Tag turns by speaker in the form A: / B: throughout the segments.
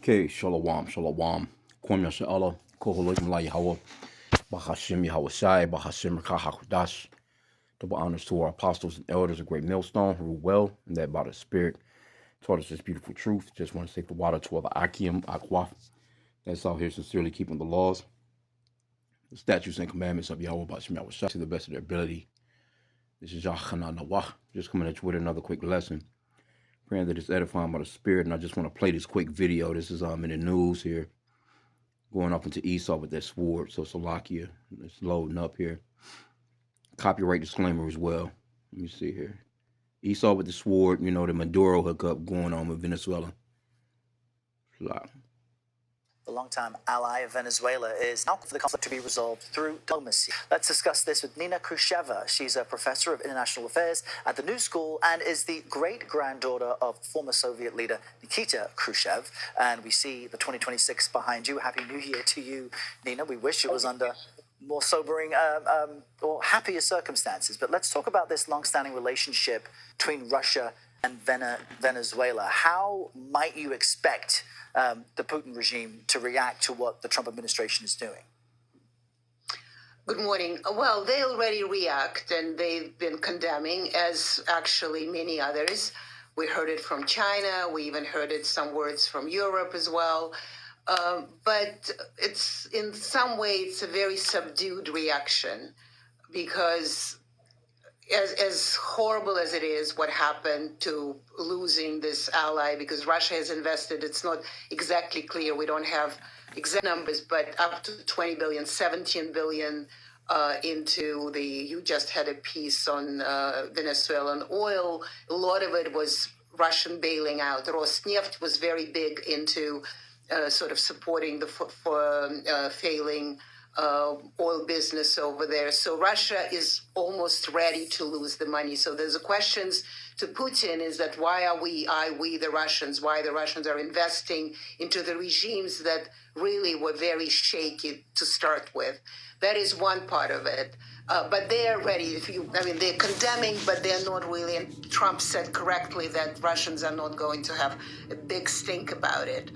A: Okay, shalom, shalom. Kwam Yasha Allah, Koholokim La Yahweh, Bahashim Yahweh Shai, Bahashim Kahakudash. Double honors to our apostles and elders, a great millstone, who rule well, and that by the Spirit taught us this beautiful truth. Just want to say the water to all the Akim, Akwaf, that's out here sincerely keeping the laws, the statutes, and commandments of Yahweh, Bahashim Yahweh Shai, to the best of their ability. This is Yahana Nawah, just coming at you with another quick lesson. Praying that it's edifying by the Spirit, and I just want to play this quick video. This is in the news here, going up into Esau with that sword. So Salakia, it's loading up here. Copyright disclaimer as well. Let me see here. Esau with the sword, the Maduro hookup going on with Venezuela.
B: The longtime ally of Venezuela is now for the conflict to be resolved through diplomacy. Let's discuss this with Nina Khrushcheva. She's a professor of international affairs at the New School and is the great-granddaughter of former Soviet leader Nikita Khrushchev. And we see the 2026 behind you. Happy New Year to you, Nina. We wish it was under more sobering or happier circumstances. But let's talk about this long-standing relationship between Russia and Venezuela. How might you expect the Putin regime to react to what the Trump administration is doing?
C: Good morning. Well, they already react, and they've been condemning, as actually many others. We heard it from China. We even heard it some words from Europe as well. But it's in some way, it's a very subdued reaction because as horrible as it is what happened to losing this ally, because Russia has invested, it's not exactly clear, we don't have exact numbers, but up to 20 billion, 17 billion into you just had a piece on Venezuelan oil. A lot of it was Russian bailing out. Rosneft was very big into sort of supporting the failing oil business over there. So Russia is almost ready to lose the money. So there's a questions to Putin is that why are we the Russians, why the Russians are investing into the regimes that really were very shaky to start with. That is one part of it. But they're ready. They're condemning, but they're not really. And Trump said correctly that Russians are not going to have a big stink about it.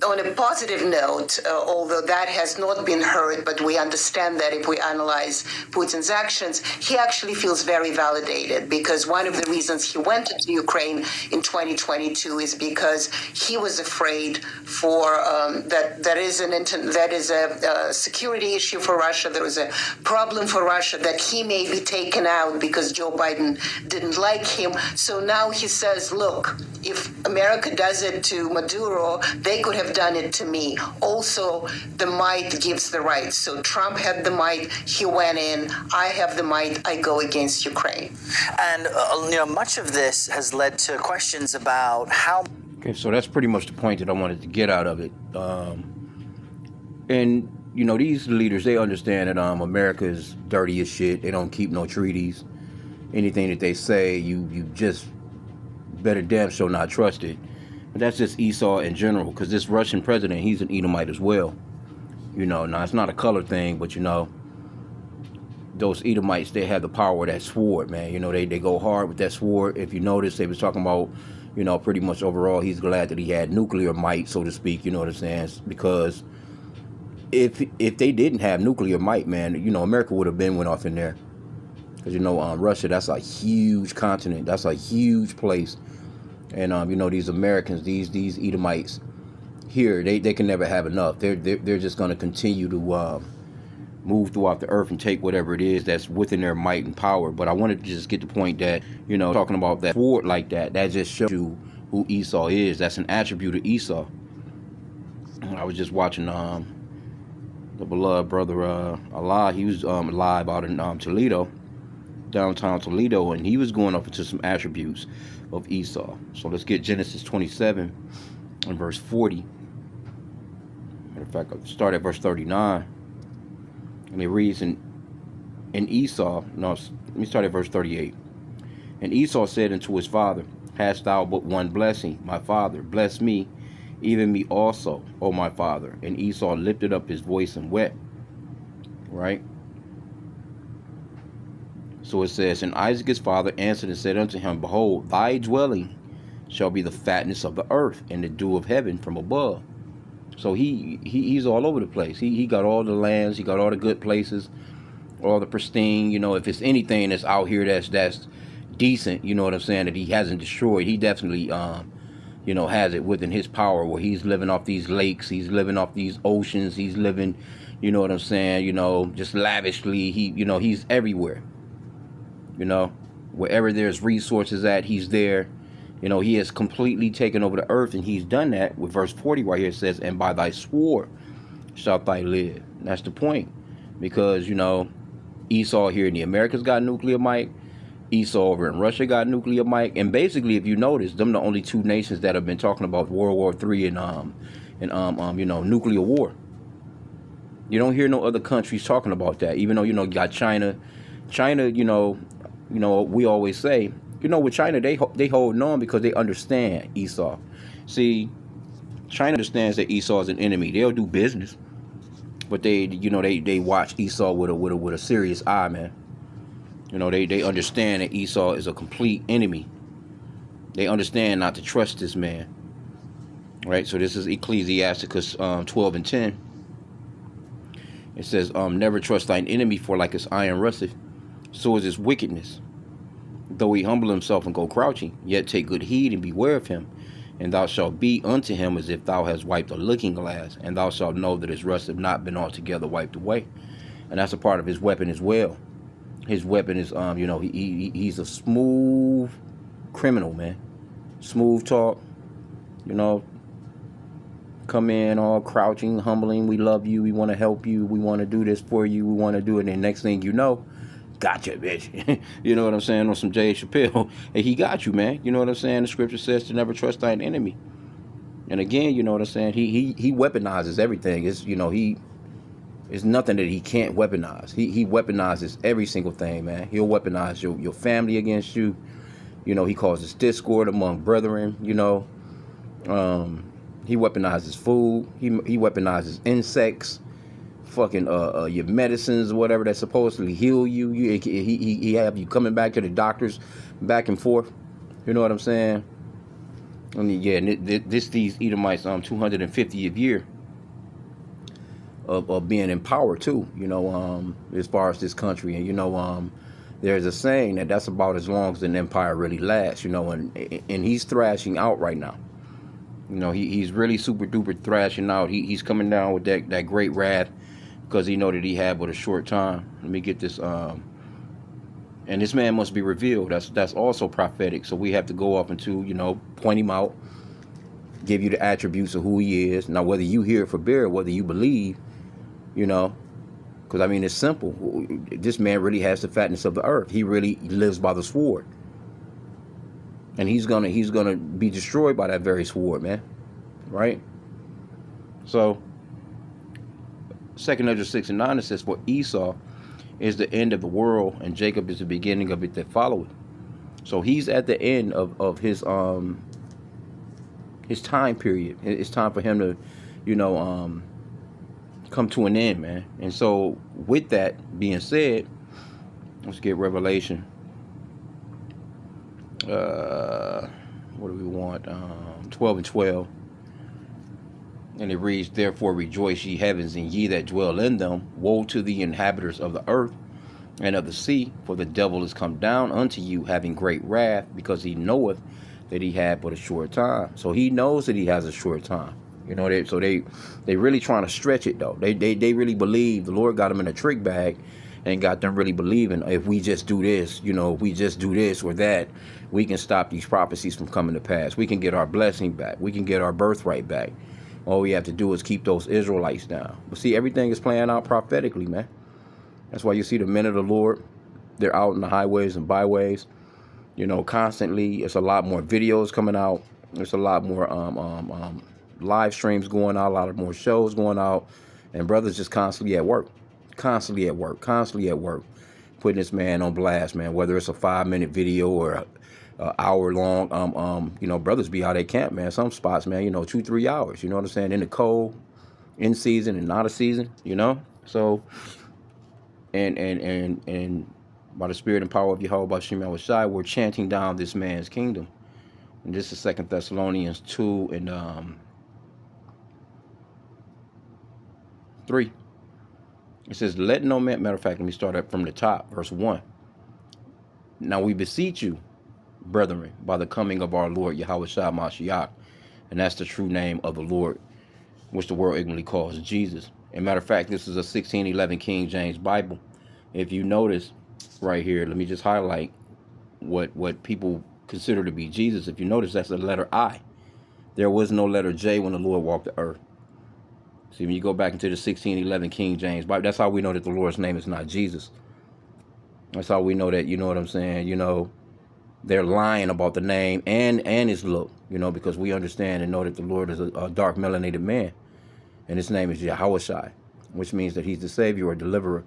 C: On a positive note, although that has not been heard, but we understand that if we analyze Putin's actions, he actually feels very validated because one of the reasons he went into Ukraine in 2022 is because he was afraid for that is a security issue for Russia. There was a problem for Russia that he may be taken out because Joe Biden didn't like him. So now he says, look, if America does it to Maduro, they could have done it to me. Also, the might gives the right. So Trump had the might, he went in. I have the might, I go against Ukraine.
B: And much of this has led to questions about how...
A: Okay, so that's pretty much the point that I wanted to get out of it. And these leaders, they understand that America is dirty as shit. They don't keep no treaties. Anything that they say, you just better damn sure not trust it. But that's just Esau in general, because this Russian president, he's an Edomite as well. Now it's not a color thing, but those Edomites, they have the power of that sword, man. They go hard with that sword. If you notice, they was talking about, pretty much overall, he's glad that he had nuclear might, so to speak, you know what I'm saying? Because if they didn't have nuclear might, man, America would have went off in there. Because, Russia, that's a huge continent. That's a huge place. And, these Americans, these Edomites here, they can never have enough. They're just going to continue to move throughout the earth and take whatever it is that's within their might and power. But I wanted to just get the point that, talking about that sword like that just shows you who Esau is. That's an attribute of Esau. I was just watching the beloved brother Allah. He was live out in Toledo, downtown Toledo, and he was going up into some attributes of Esau. So let's get Genesis 27 and verse 40. Matter of fact, I'll start at verse 39. And it reads, let me start at verse 38. And Esau said unto his father, Hast thou but one blessing, my father? Bless me, even me also, O my father. And Esau lifted up his voice and wept. Right? So it says, And Isaac his father answered and said unto him, Behold, thy dwelling shall be the fatness of the earth and the dew of heaven from above. So he's all over the place. He got all the lands, he got all the good places, all the pristine. If it's anything that's out here that's decent, you know what I'm saying, that he hasn't destroyed, he definitely has it within his power, where he's living off these lakes, he's living off these oceans, he's living, you know what I'm saying, just lavishly. He's everywhere. Wherever there's resources at, he's there. He has completely taken over the earth, and he's done that with verse 40 right here. It says, and by thy sword shalt thou live. And that's the point. Because, Esau here in the Americas got nuclear might. Esau over in Russia got nuclear might. And basically, if you notice, them the only two nations that have been talking about World War III and nuclear war. You don't hear no other countries talking about that. Even though, you got China. China, we always say, with China, they hold on because they understand Esau. See, China understands that Esau is an enemy. They'll do business, but they watch Esau with a serious eye, man. They understand that Esau is a complete enemy. They understand not to trust this man. Right? So this is Ecclesiasticus 12 and 10. It says, never trust thine enemy, for like his iron rusteth, so is his wickedness. Though he humble himself and go crouching, yet take good heed and beware of him. And thou shalt be unto him as if thou hast wiped a looking glass, and thou shalt know that his rust have not been altogether wiped away. And that's a part of his weapon as well. His weapon is, he's a smooth criminal, man. Smooth talk, come in all crouching, humbling. We love you. We want to help you. We want to do this for you. We want to do it. And next thing you know, gotcha, bitch. You know what I'm saying? On some Jay Chappelle. Hey, he got you, man. You know what I'm saying? The scripture says to never trust thine enemy. And again, you know what I'm saying? He weaponizes everything. It's nothing that he can't weaponize. He weaponizes every single thing, man. He'll weaponize your family against you. He causes discord among brethren. He weaponizes food. He weaponizes insects. Fucking your medicines or whatever that's supposedly heal you. He have you coming back to the doctors back and forth. You know what I'm saying? And yeah, these Edomites 250th year of being in power too. As far as this country, and there's a saying that's about as long as an empire really lasts. And he's thrashing out right now. He's really super duper thrashing out. He's coming down with that great wrath, because he know that he had but a short time. Let me get this. And this man must be revealed. That's also prophetic. So we have to go up into, point him out, give you the attributes of who he is. Now, whether you hear it for bear, whether you believe, because it's simple. This man really has the fatness of the earth. He really lives by the sword, and he's gonna be destroyed by that very sword, man. Right? So. 2nd Ezra 6 and 9, it says, for Esau is the end of the world, and Jacob is the beginning of it that followeth. So he's at the end of his time period. It's time for him to, come to an end, man. And so with that being said, let's get Revelation. What do we want? 12 and 12. And it reads, therefore rejoice ye heavens, and ye that dwell in them. Woe to the inhabitants of the earth and of the sea, for the devil is come down unto you, having great wrath, because he knoweth that he had but a short time. So he knows that he has a short time. They really trying to stretch it, though. They really believe the Lord got them in a trick bag and got them really believing, if we just do this, if we just do this or that, we can stop these prophecies from coming to pass. We can get our blessing back. We can get our birthright back. All we have to do is keep those Israelites down. But see, everything is playing out prophetically, man. That's why you see the men of the Lord. They're out in the highways and byways, constantly. It's a lot more videos coming out. There's a lot more live streams going out, a lot of more shows going out. And brothers just constantly at work, putting this man on blast, man. Whether it's a 5-minute video or hour long, brothers be out at camp, man. Some spots, man, 2-3 hours, you know what I'm saying, in the cold, in season and not a season, so and by the spirit and power of Yahweh Bashim Shai, we're chanting down this man's kingdom. And this is 2 Thessalonians 2 and 3. It says, let no man, matter of fact, let me start up from the top, verse 1. Now we beseech you, brethren, by the coming of our Lord Yahweh Shah Mashiach, and that's the true name of the Lord, which the world ignorantly calls Jesus. And matter of fact, this is a 1611 King James Bible. If you notice right here, let me just highlight what people consider to be Jesus. If you notice, that's the letter I. There was no letter J when the Lord walked the earth. See, when you go back into the 1611 King James Bible, that's how we know that the Lord's name is not Jesus. That's how we know that, you know what I'm saying, they're lying about the name and his look, because we understand and know that the Lord is a dark melanated man, and his name is Yahushai, which means that he's the Savior or deliverer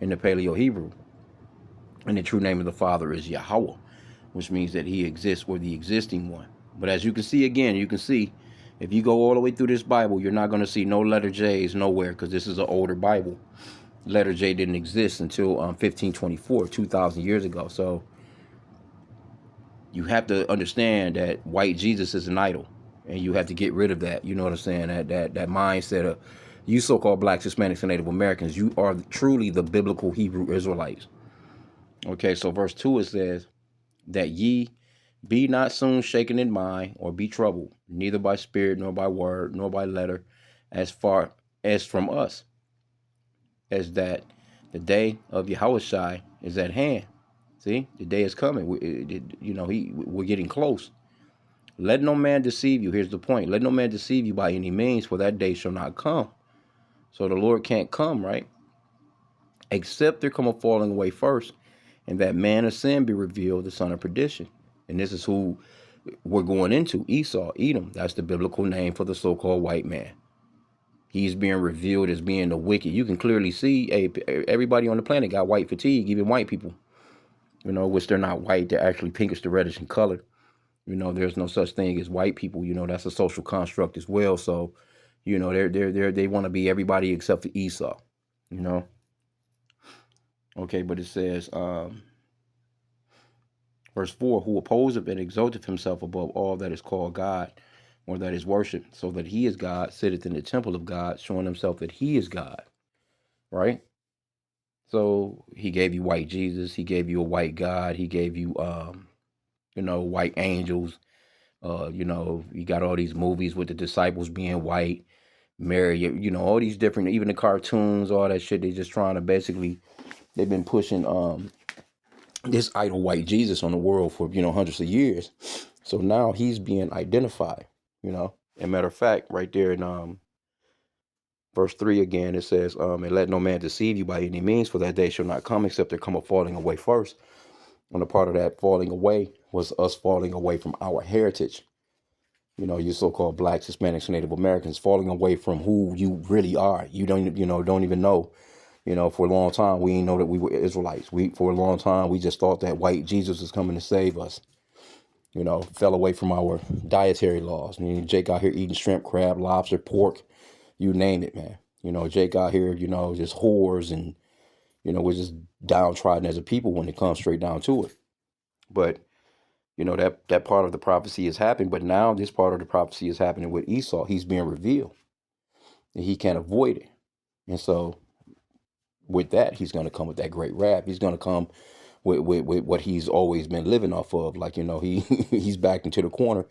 A: in the Paleo Hebrew. And the true name of the Father is Yahweh, which means that he exists or the existing one. But as you can see again, if you go all the way through this Bible, you're not going to see no letter J's nowhere, because this is an older Bible. Letter J didn't exist until 1524, 2,000 years ago. So you have to understand that white Jesus is an idol, and you have to get rid of that. You know what I'm saying? That mindset of you so-called blacks, Hispanics, and Native Americans. You are truly the biblical Hebrew Israelites. Okay, so verse 2, it says that ye be not soon shaken in mind, or be troubled, neither by spirit, nor by word, nor by letter, as far as from us, as that the day of Yahushai is at hand. See, the day is coming. We're getting close. Let no man deceive you. Here's the point. Let no man deceive you by any means, for that day shall not come. So the Lord can't come, right? Except there come a falling away first, and that man of sin be revealed, the son of perdition. And this is who we're going into, Esau, Edom. That's the biblical name for the so-called white man. He's being revealed as being the wicked. You can clearly see everybody on the planet got white fatigue, even white people, which they're not white. They're actually pinkish to reddish in color. There's no such thing as white people. That's a social construct as well. So, they want to be everybody except for Esau, Okay, but it says, verse 4, who opposeth and exalteth himself above all that is called God, or that is worshipped, so that he is God, sitteth in the temple of God, showing himself that he is God, right? So he gave you white Jesus, he gave you a white God, he gave you, white angels. You got all these movies with the disciples being white, Mary, all these different, even the cartoons, all that shit. They just trying to basically, they've been pushing this idol white Jesus on the world for, hundreds of years. So now he's being identified, And matter of fact, right there in verse 3 again, it says, and let no man deceive you by any means, for that day shall not come except there come a falling away first. And a part of that falling away was us falling away from our heritage. You so-called blacks, Hispanics, Native Americans falling away from who you really are. You don't even know. For a long time, we didn't know that we were Israelites. For a long time, we just thought that white Jesus was coming to save us. Fell away from our dietary laws. Jake out here eating shrimp, crab, lobster, pork, you name it, man. Jake out here, just whores, and, we're just downtrodden as a people when it comes straight down to it. But that part of the prophecy is happening, but now this part of the prophecy is happening with Esau. He's being revealed, and he can't avoid it. And so with that, he's going to come with that great wrath. He's going to come with what he's always been living off of. Like, he's backed into the corner,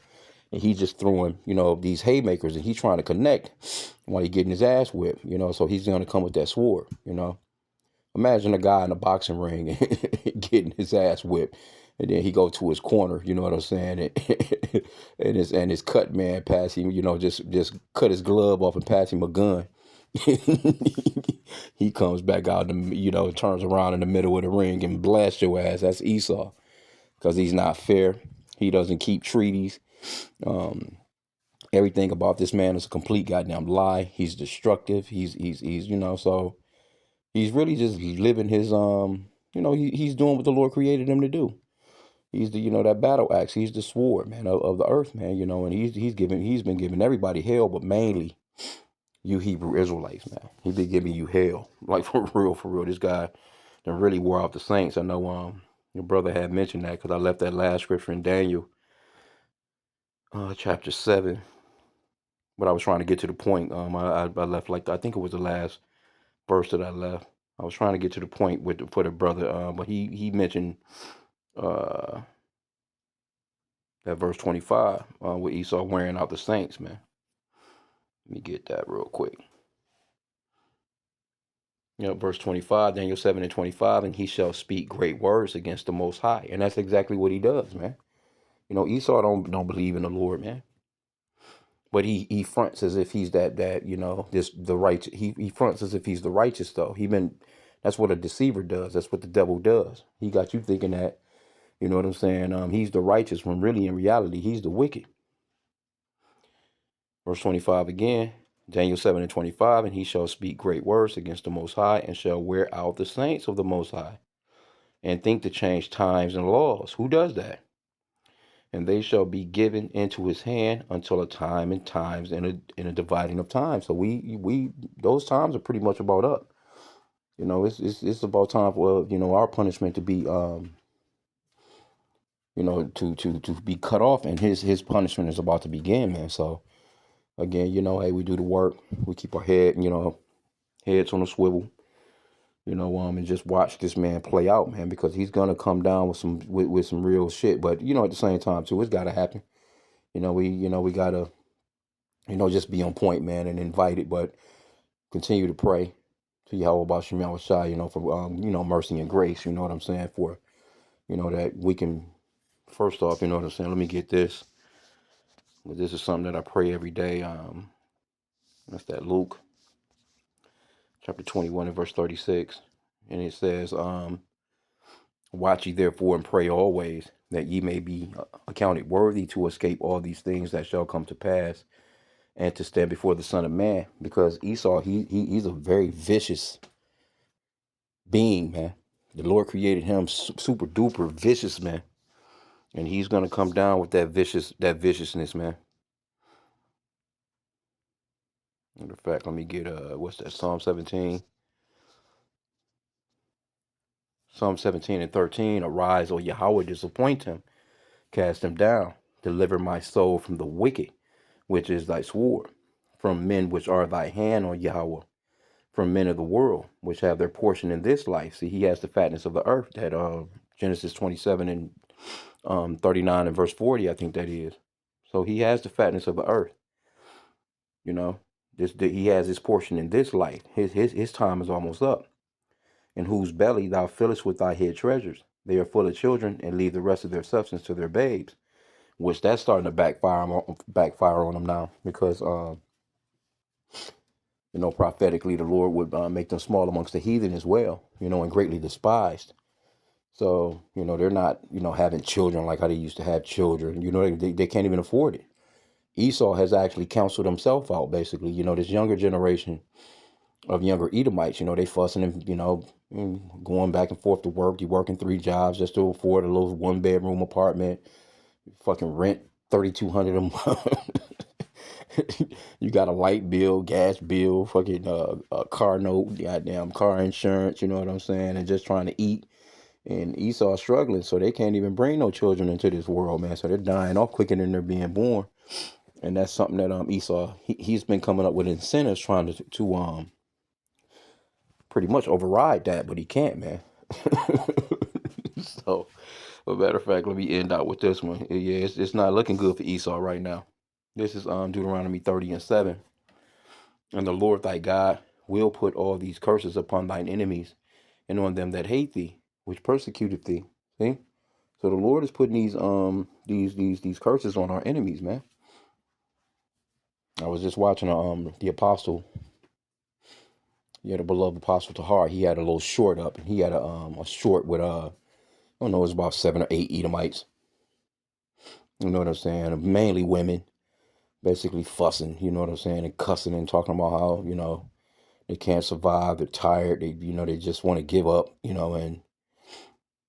A: and he's just throwing, these haymakers, and he's trying to connect while he's getting his ass whipped, so he's going to come with that sword, Imagine a guy in a boxing ring getting his ass whipped, and then he go to his corner, you know what I'm saying, and his cut man pass him, just cut his glove off and pass him a gun. He comes back out, turns around in the middle of the ring and blasts your ass. That's Esau, because he's not fair. He doesn't keep treaties. Everything about this man is a complete goddamn lie. He's destructive. He's so. He's really just living his, he's doing what the Lord created him to do. He's the, that battle axe. He's the sword, man, of the earth, man, and he's been giving everybody hell, but mainly you Hebrew Israelites, man. He been giving you hell, like for real. This guy done really wore out the saints. I know, your brother had mentioned that, because I left that last scripture in Daniel, chapter 7. But I was trying to get to the point. I left like, I think it was the last verse that I left. I was trying to get to the point for the brother, but he mentioned uh, that verse 25 with Esau wearing out the saints, man. Let me get that real quick. Verse 25, Daniel 7 and 25, and he shall speak great words against the Most High. And that's exactly what he does, man. Esau don't believe in the Lord, man. But he fronts as if he's the righteous. He fronts as if he's the righteous, though. That's what a deceiver does. That's what the devil does. He got you thinking that, you know what I'm saying? He's the righteous when really in reality he's the wicked. Verse 25 again, Daniel 7 and 25, and he shall speak great words against the Most High, and shall wear out the saints of the Most High, and think to change times and laws. Who does that? And they shall be given into his hand until a time and times and a dividing of time. So we those times are pretty much about up. It's about time for our punishment to be to be cut off, and his punishment is about to begin, man. So again, hey, we do the work, we keep our heads on a swivel, and just watch this man play out, man, because he's gonna come down with some real shit. But at the same time too, it's gotta happen. We gotta just be on point, man, and invite it, but continue to pray to Yahweh about Shemal Shai, for mercy and grace. You know what I'm saying? For that we can, first off, you know what I'm saying. Let me get this. But this is something that I pray every day. That's that Luke chapter 21 and verse 36, and it says, "Watch ye therefore and pray always, that ye may be accounted worthy to escape all these things that shall come to pass, and to stand before the Son of Man." Because Esau, he's a very vicious being, man. The Lord created him super duper vicious, man, and he's gonna come down with that viciousness, man. Matter of fact, let me get what's that? Psalm 17. Psalm 17 and 13. Arise, O Yahweh, disappoint him, cast him down, deliver my soul from the wicked, which is thy sword, from men which are thy hand, O Yahweh, from men of the world, which have their portion in this life. See, he has the fatness of the earth. That Genesis 27 and 39 and verse 40, I think that is. So he has the fatness of the earth. He has his portion in this life. His time is almost up. In whose belly thou fillest with thy hid treasures. They are full of children, and leave the rest of their substance to their babes. Which that's starting to backfire on them now, because prophetically the Lord would make them small amongst the heathen as well, and greatly despised. So they're not having children like how they used to have children. They can't even afford it. Esau has actually counseled himself out, basically. This younger generation of younger Edomites, they fussing and, going back and forth to work. You're working 3 jobs just to afford a little 1-bedroom apartment. Fucking rent $3,200 a month. You got a light bill, gas bill, fucking a car note, goddamn car insurance, you know what I'm saying? And just trying to eat. And Esau's struggling, so they can't even bring no children into this world, man. So they're dying off quicker than they're being born. And that's something that Esau he's been coming up with incentives trying to pretty much override that, but he can't, man. So, as a matter of fact, let me end out with this one. Yeah, it's not looking good for Esau right now. This is Deuteronomy 30 and 7. And the Lord thy God will put all these curses upon thine enemies, and on them that hate thee, which persecuted thee. See? So the Lord is putting these curses on our enemies, man. I was just watching the apostle, the beloved apostle Tahar. He had a little short up, and he had a short with I don't know, it was about 7 or 8 Edomites. You know what I'm saying? Mainly women, basically fussing. You know what I'm saying? And cussing and talking about how they can't survive. They're tired. They just want to give up. And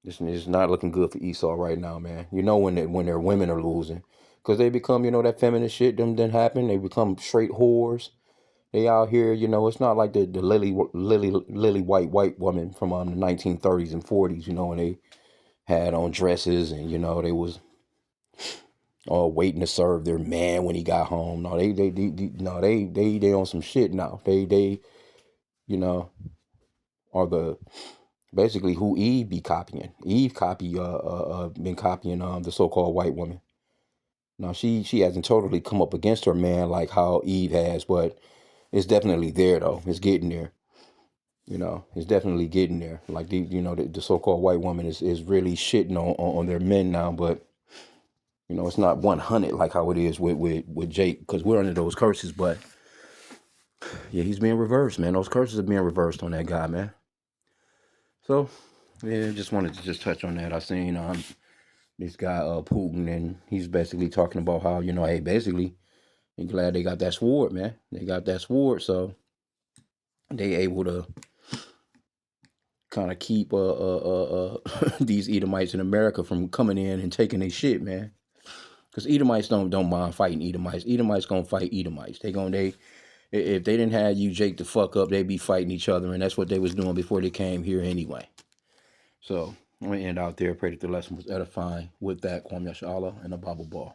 A: it's not looking good for Esau right now, man. When their women are losing, because they become that feminist shit them didn't happen. They become straight whores. They out here, it's not like the lily white woman from the 1930s and 40s, when they had on dresses and they was waiting to serve their man when he got home. No, they on some shit now. They you know are the basically who Eve be copying. Eve been copying the so-called white woman. Now she hasn't totally come up against her man like how Eve has, but it's definitely there though. It's getting there. It's definitely getting there. Like the so-called white woman is really shitting on their men now, but it's not 100 like how it is with Jake, because we're under those curses. But yeah, he's being reversed, man. Those curses are being reversed on that guy, man. So yeah, just wanted to just touch on that. I seen this guy Putin, and he's basically talking about how hey, basically, I'm glad they got that sword, man. They got that sword, so they able to kind of keep these Edomites in America from coming in and taking their shit, man. Because Edomites don't mind fighting Edomites. Edomites gonna fight Edomites. They if they didn't have you Jake the fuck up, they'd be fighting each other, and that's what they was doing before they came here anyway. So I'm gonna end out there. Pray that the lesson was edifying. With that, Kwame Yashala and a Bible Ball.